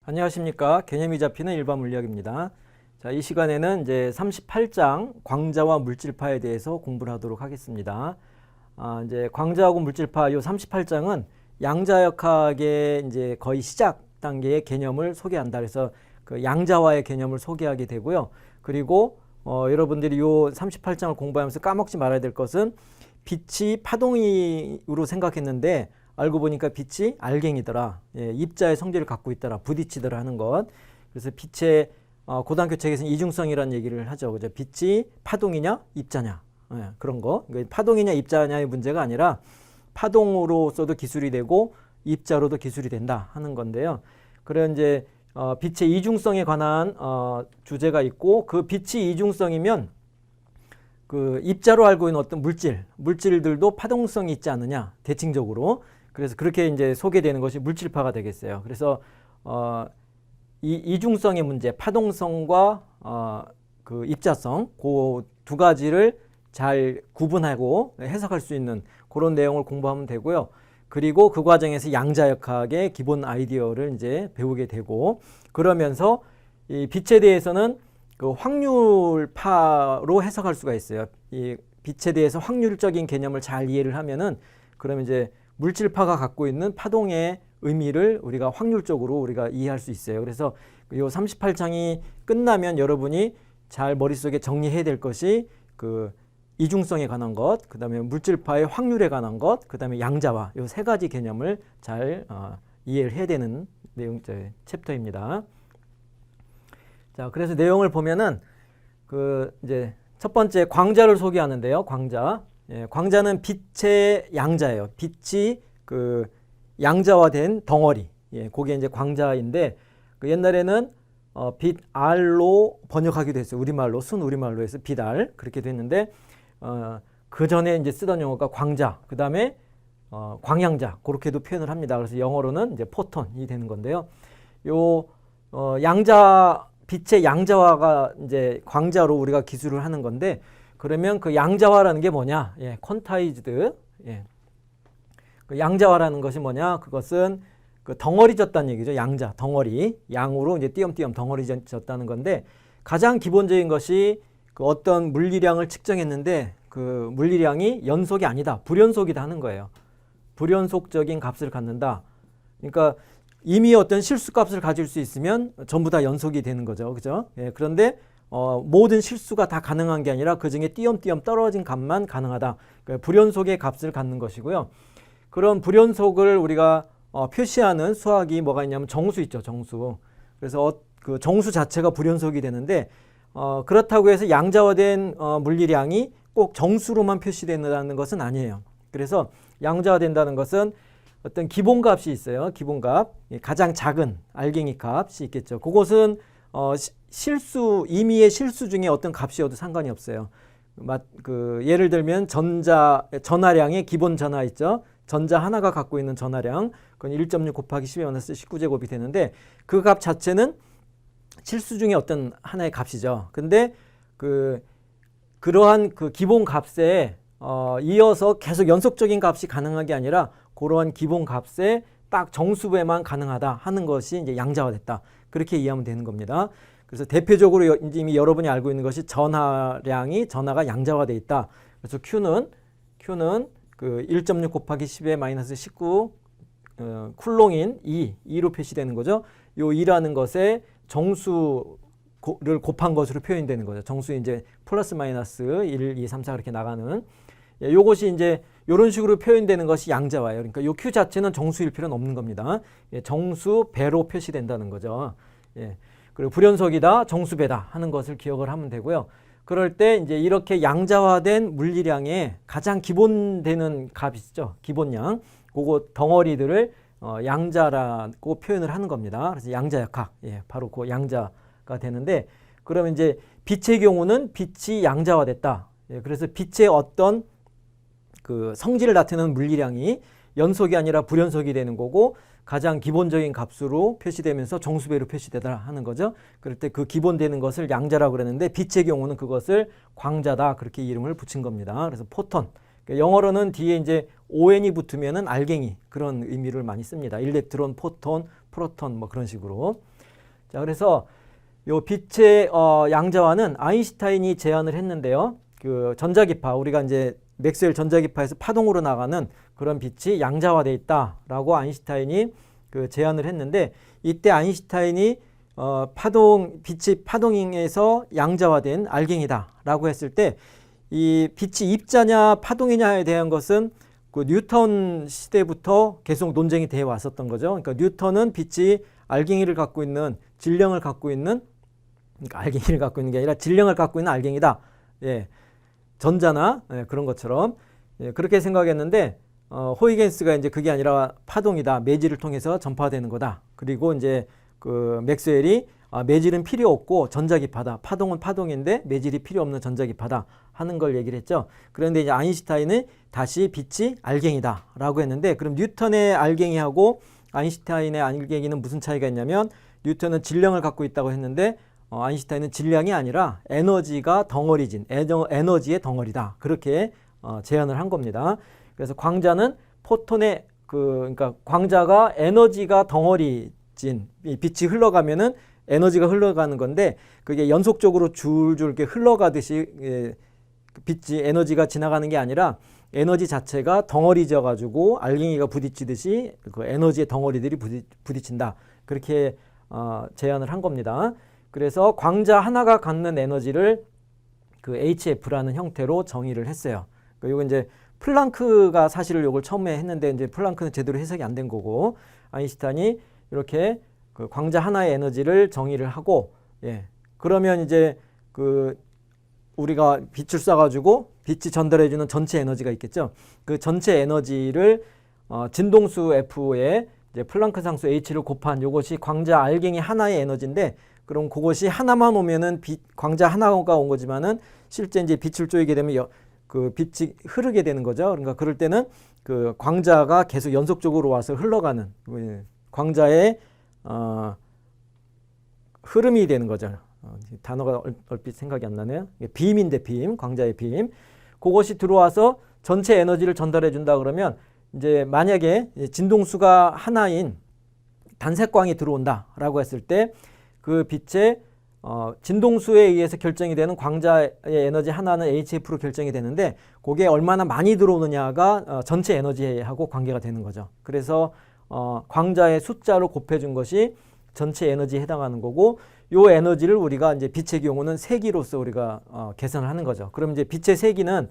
안녕하십니까. 개념이 잡히는 일반 물리학입니다. 자, 이 시간에는 이제 38장 광자와 물질파에 대해서 공부를 하도록 하겠습니다. 이제 광자하고 물질파 요 38장은 양자역학의 이제 거의 시작 단계의 개념을 소개한다. 그래서 그 양자와의 개념을 소개하게 되고요. 그리고 여러분들이 요 38장을 공부하면서 까먹지 말아야 될 것은 빛이 파동으로 생각했는데 알고 보니까 빛이 알갱이더라. 예, 입자의 성질을 갖고 있더라. 부딪히더라 하는 것. 그래서 빛의 고등학교 책에서는 이중성이라는 얘기를 하죠. 그죠? 빛이 파동이냐 입자냐. 예, 그런 거. 그러니까 파동이냐 입자냐의 문제가 아니라 파동으로서도 기술이 되고 입자로도 기술이 된다 하는 건데요. 그래 이제 빛의 이중성에 관한 주제가 있고, 그 빛이 이중성이면 그 입자로 알고 있는 어떤 물질들도 파동성이 있지 않느냐, 대칭적으로. 그래서 그렇게 이제 소개되는 것이 물질파가 되겠어요. 그래서 이 이중성의 문제, 파동성과 그 입자성, 그 두 가지를 잘 구분하고 해석할 수 있는 그런 내용을 공부하면 되고요. 그리고 그 과정에서 양자역학의 기본 아이디어를 이제 배우게 되고, 그러면서 이 빛에 대해서는 그 확률파로 해석할 수가 있어요. 이 빛에 대해서 확률적인 개념을 잘 이해를 하면은, 그러면 이제 물질파가 갖고 있는 파동의 의미를 우리가 확률적으로 우리가 이해할 수 있어요. 그래서 이 38장이 끝나면 여러분이 잘 머릿속에 정리해야 될 것이 그 이중성에 관한 것, 그 다음에 물질파의 확률에 관한 것, 그 다음에 양자와 이 세 가지 개념을 잘 이해를 해야 되는 챕터입니다. 자, 그래서 내용을 보면은 그 이제 첫 번째 광자를 소개하는데요. 광자. 예, 광자는 빛의 양자예요. 빛이 그 양자화된 덩어리. 예, 그게 이제 광자인데, 그 옛날에는 빛알로 번역하기도 했어요. 우리말로, 순 우리말로 해서 빛알 그렇게 됐는데, 그 전에 이제 쓰던 용어가 광자, 그 다음에 광양자 그렇게도 표현을 합니다. 그래서 영어로는 이제 포톤이 되는 건데요. 요 양자, 빛의 양자화가 이제 광자로 우리가 기술을 하는 건데, 그러면 그 양자화라는 게 뭐냐? 예, 퀀타이즈드. 예. 그 양자화라는 것이 뭐냐? 그것은 그 덩어리졌다는 얘기죠. 양자, 덩어리. 양으로 이제 띄엄띄엄 덩어리졌다는 건데, 가장 기본적인 것이 그 어떤 물리량을 측정했는데 그 물리량이 연속이 아니다, 불연속이다 하는 거예요. 불연속적인 값을 갖는다. 그러니까 이미 어떤 실수값을 가질 수 있으면 전부 다 연속이 되는 거죠. 그죠? 예, 그런데 모든 실수가 다 가능한 게 아니라 그 중에 띄엄띄엄 떨어진 값만 가능하다. 그러니까 불연속의 값을 갖는 것이고요. 그런 불연속을 우리가 표시하는 수학이 뭐가 있냐면 정수 있죠. 정수. 그래서 그 정수 자체가 불연속이 되는데, 그렇다고 해서 양자화된 물리량이 꼭 정수로만 표시된다는 것은 아니에요. 그래서 양자화된다는 것은 어떤 기본값이 있어요. 기본값. 가장 작은 알갱이 값이 있겠죠. 그것은 임의의 실수 중에 어떤 값이어도 상관이 없어요. 예를 들면 전하량의 기본 전하 있죠. 전자 하나가 갖고 있는 전하량, 그건 1.6 곱하기 10^-19제곱이 되는데, 그 값 자체는 실수 중에 어떤 하나의 값이죠. 근데 그러한 그 기본 값에 이어서 계속 연속적인 값이 가능한 게 아니라 그러한 기본 값에 딱 정수배만 가능하다 하는 것이 이제 양자화됐다. 그렇게 이해하면 되는 겁니다. 그래서 대표적으로 이미 여러분이 알고 있는 것이 전하가 양자화되어 있다. 그래서 Q는 그 1.6 곱하기 10^-19 쿨롱인 2로 표시되는 거죠. 요 2라는 것에 정수를 곱한 것으로 표현되는 거죠. 정수 이제 플러스 마이너스 1, 2, 3, 4 그렇게 나가는. 예, 요것이 이제 이런 식으로 표현되는 것이 양자화예요. 그러니까 요 Q 자체는 정수일 필요는 없는 겁니다. 예, 정수 배로 표시된다는 거죠. 예, 그리고 불연속이다, 정수배다 하는 것을 기억을 하면 되고요. 그럴 때 이제 이렇게 양자화된 물리량의 가장 기본되는 값이 있죠. 기본량. 그거 덩어리들을 양자라고 표현을 하는 겁니다. 그래서 양자역학. 예, 바로 그 양자가 되는데, 그러면 이제 빛의 경우는 빛이 양자화됐다. 예, 그래서 빛의 어떤 그 성질을 나타내는 물리량이 연속이 아니라 불연속이 되는 거고, 가장 기본적인 값으로 표시되면서 정수배로 표시되더라 하는 거죠. 그럴 때 그 기본되는 것을 양자라고 그랬는데, 빛의 경우는 그것을 광자다 그렇게 이름을 붙인 겁니다. 그래서 포톤. 그러니까 영어로는 뒤에 이제 ON이 붙으면은 알갱이 그런 의미를 많이 씁니다. 일렉트론, 포톤, 프로톤 뭐 그런 식으로. 자, 그래서 요 빛의 양자화는 아인슈타인이 제안을 했는데요. 그 전자기파, 우리가 이제 맥스웰 전자기파에서 파동으로 나가는 그런 빛이 양자화되어 있다라고 아인슈타인이 그 제안을 했는데, 이때 아인슈타인이 빛이 파동에서 양자화된 알갱이다라고 했을 때, 이 빛이 입자냐 파동이냐에 대한 것은 그 뉴턴 시대부터 계속 논쟁이 되어 왔었던 거죠. 그러니까 뉴턴은 빛이 알갱이를 갖고 있는, 질량을 갖고 있는, 그러니까 알갱이를 갖고 있는 게 아니라 질량을 갖고 있는 알갱이다. 예, 전자나 그런 것처럼 그렇게 생각했는데, 호이겐스가 이제 그게 아니라 파동이다, 매질을 통해서 전파되는 거다. 그리고 이제 그 맥스웰이 매질은 필요 없고 전자기파다, 파동은 파동인데 매질이 필요 없는 전자기파다 하는 걸 얘기를 했죠. 그런데 이제 아인슈타인은 다시 빛이 알갱이다라고 했는데, 그럼 뉴턴의 알갱이하고 아인슈타인의 알갱이는 무슨 차이가 있냐면, 뉴턴은 질량을 갖고 있다고 했는데 아인슈타인은 질량이 아니라 에너지가 덩어리진 에너지의 덩어리다, 그렇게 제안을 한 겁니다. 그래서 광자는 포톤의 그러니까 광자가 에너지가 덩어리진, 빛이 흘러가면은 에너지가 흘러가는 건데, 그게 연속적으로 줄줄 이렇게 흘러가듯이 빛이 에너지가 지나가는 게 아니라 에너지 자체가 덩어리져 가지고 알갱이가 부딪히듯이 그 에너지의 덩어리들이 부딪힌다, 그렇게 제안을 한 겁니다. 그래서 광자 하나가 갖는 에너지를 그 HF라는 형태로 정의를 했어요. 이거 이제 플랑크가 사실 이걸 처음에 했는데, 이제 플랑크는 제대로 해석이 안 된 거고, 아인슈타인이 이렇게 그 광자 하나의 에너지를 정의를 하고, 예, 그러면 이제 그 우리가 빛을 쏴가지고 빛이 전달해주는 전체 에너지가 있겠죠. 그 전체 에너지를 진동수 F에 이제 플랑크 상수 H를 곱한 요것이 광자 알갱이 하나의 에너지인데, 그럼 그것이 하나만 오면은 광자 하나가 온 거지만은 실제 이제 빛을 쪼이게 되면 그 빛이 흐르게 되는 거죠. 그러니까 그럴 때는 그 광자가 계속 연속적으로 와서 흘러가는 광자의 흐름이 되는 거죠. 단어가 얼핏 생각이 안 나네요. 빔인데 빔, 광자의 빔. 그것이 들어와서 전체 에너지를 전달해 준다 그러면, 이제 만약에 진동수가 하나인 단색광이 들어온다라고 했을 때, 그 빛의 진동수에 의해서 결정이 되는 광자의 에너지 하나는 HF로 결정이 되는데, 그게 얼마나 많이 들어오느냐가 전체 에너지하고 관계가 되는 거죠. 그래서 광자의 숫자로 곱해준 것이 전체 에너지에 해당하는 거고, 요 에너지를 우리가 이제 빛의 경우는 세기로서 우리가 계산을 하는 거죠. 그럼 이제 빛의 세기는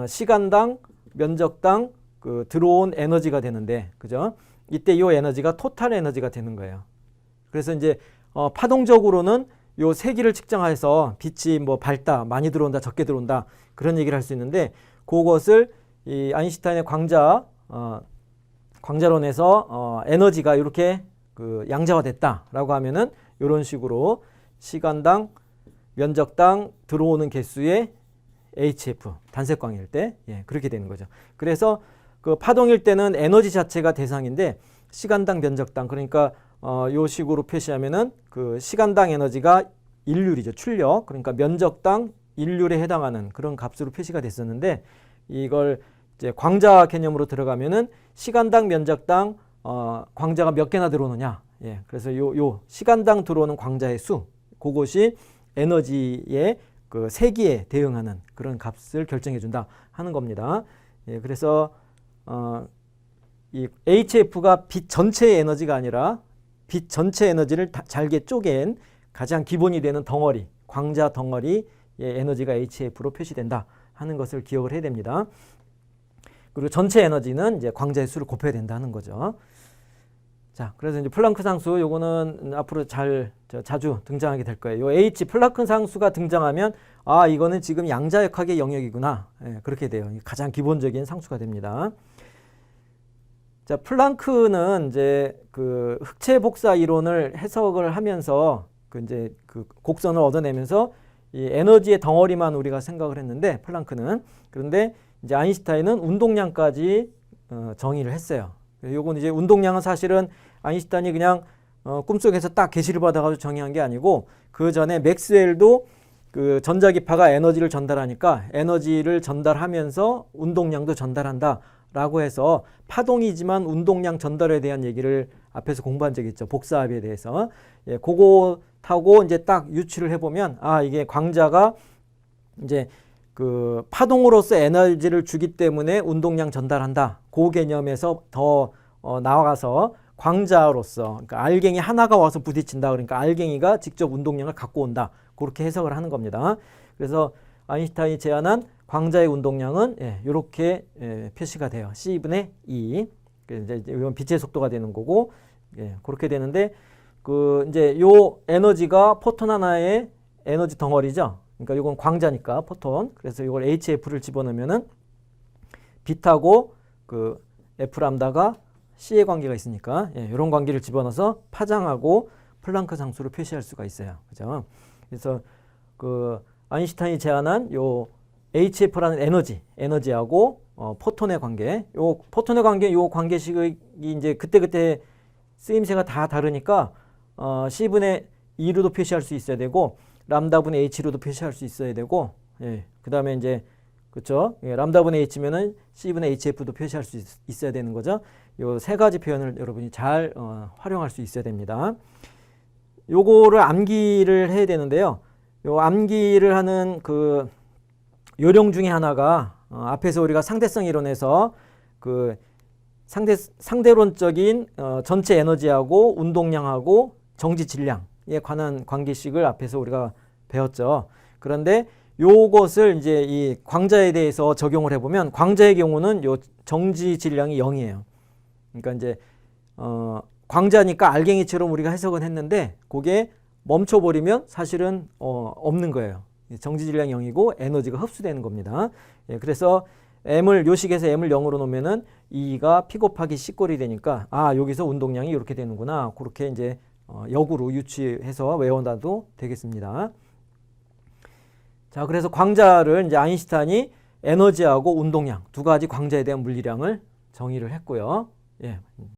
시간당 면적당 그 들어온 에너지가 되는데, 그죠? 이때 요 에너지가 토탈 에너지가 되는 거예요. 그래서 이제 파동적으로는 요 세기를 측정해서 빛이 뭐 밝다, 많이 들어온다, 적게 들어온다, 그런 얘기를 할 수 있는데, 그것을 이 아인슈타인의 광자론에서 에너지가 이렇게 그 양자화됐다라고 하면은 이런 식으로 시간당 면적당 들어오는 개수의 HF, 단색광일 때, 예, 그렇게 되는 거죠. 그래서 그 파동일 때는 에너지 자체가 대상인데, 시간당 면적당, 그러니까 요 식으로 표시하면은 그 시간당 에너지가 일률이죠. 출력. 그러니까 면적당 일률에 해당하는 그런 값으로 표시가 됐었는데, 이걸 이제 광자 개념으로 들어가면은 시간당 면적당 광자가 몇 개나 들어오느냐. 예. 그래서 요 시간당 들어오는 광자의 수, 그것이 에너지의 그 세기에 대응하는 그런 값을 결정해 준다 하는 겁니다. 예. 그래서 이 HF가 빛 전체의 에너지가 아니라 빛 전체 에너지를 잘게 쪼갠 가장 기본이 되는 덩어리, 광자 덩어리의 에너지가 HF로 표시된다 하는 것을 기억을 해야 됩니다. 그리고 전체 에너지는 이제 광자의 수를 곱해야 된다는 거죠. 자, 그래서 이제 플랑크 상수, 요거는 앞으로 자주 등장하게 될 거예요. 요 H 플랑크 상수가 등장하면, 이거는 지금 양자역학의 영역이구나. 예, 그렇게 돼요. 가장 기본적인 상수가 됩니다. 자, 플랑크는 이제 그 흑체 복사 이론을 해석을 하면서 이제 그 곡선을 얻어내면서 이 에너지의 덩어리만 우리가 생각을 했는데, 플랑크는. 그런데 이제 아인슈타인은 운동량까지 정의를 했어요. 요건 이제 운동량은 사실은 아인슈타인이 그냥 꿈속에서 딱 계시를 받아가지고 정의한 게 아니고, 그 전에 맥스웰도 그 전자기파가 에너지를 전달하니까 에너지를 전달하면서 운동량도 전달한다 라고 해서 파동이지만 운동량 전달에 대한 얘기를 앞에서 공부한 적 있죠. 복사합에 대해서. 예, 그거 타고 이제 딱 유추를 해보면, 아, 이게 광자가 이제 그 파동으로서 에너지를 주기 때문에 운동량 전달한다. 그 개념에서 더 나아가서 광자로서, 그러니까 알갱이 하나가 와서 부딪힌다. 그러니까 알갱이가 직접 운동량을 갖고 온다. 그렇게 해석을 하는 겁니다. 그래서 아인슈타인이 제안한 광자의 운동량은 이렇게 표시가 돼요. C분의 E. 이제 이건 빛의 속도가 되는 거고, 그렇게 되는데, 그 이제 요 에너지가 포톤 하나의 에너지 덩어리죠. 그러니까 이건 광자니까 포톤. 그래서 이걸 HF를 집어넣으면은 빛하고 그 F 람다가 C의 관계가 있으니까 이런 관계를 집어넣어서 파장하고 플랑크 상수로 표시할 수가 있어요. 그죠? 그래서 그 아인슈타인이 제안한 요 HF라는 에너지하고 포톤의 관계, 요 포톤의 관계, 요 관계식이 이제 그때 쓰임새가 다 다르니까 C분의 E로도 표시할 수 있어야 되고 람다분의 H로도 표시할 수 있어야 되고, 그 다음에 이제 그렇죠? 람다분의 H면은 C분의 HF도 표시할 수 있어야 되는 거죠. 요 세 가지 표현을 여러분이 잘 활용할 수 있어야 됩니다. 요거를 암기를 해야 되는데요. 요 암기를 하는 그 요령 중에 하나가 앞에서 우리가 상대성 이론에서 그 상대론적인 전체 에너지하고 운동량하고 정지 질량에 관한 관계식을 앞에서 우리가 배웠죠. 그런데 요것을 이제 이 광자에 대해서 적용을 해보면 광자의 경우는 요 정지 질량이 0이에요. 그러니까 이제 광자니까 알갱이처럼 우리가 해석은 했는데 그게 멈춰버리면 사실은 없는 거예요. 정지 질량이 0이고 에너지가 흡수되는 겁니다. 그래서 요식에서 M을 0으로 놓으면은 E가 P 곱하기 C 꼴이 되니까 아, 여기서 운동량이 이렇게 되는구나. 그렇게 이제 역으로 유추해서 외워놔도 되겠습니다. 자, 그래서 광자를 이제 아인슈타인이 에너지하고 운동량 두 가지 광자에 대한 물리량을 정의를 했고요. 예.